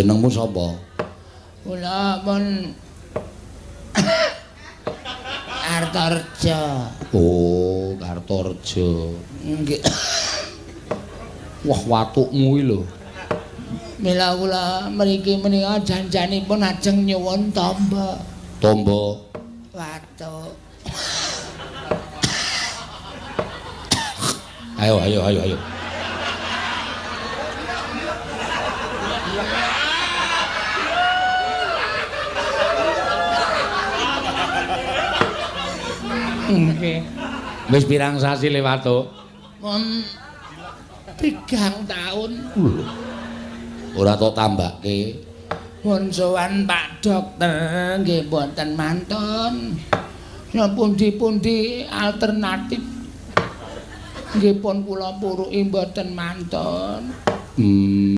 Jenengmu sapa? Kula pun Kartorejo. Oh, Kartorejo. Nggih. Wah, watukmu iki lho. Mila kula mriki menika janjanipun ajeng nyuwun tamba. Tamba. Watuk. Ayo. Nggih. Wis pirang sasi lewat to? Mun 3 taun. Ora tok tambake. Mun sowan Pak Dokter nggih mboten mantun. Ya pundi-pundi alternatif nggih pun kula puruki mboten mantun.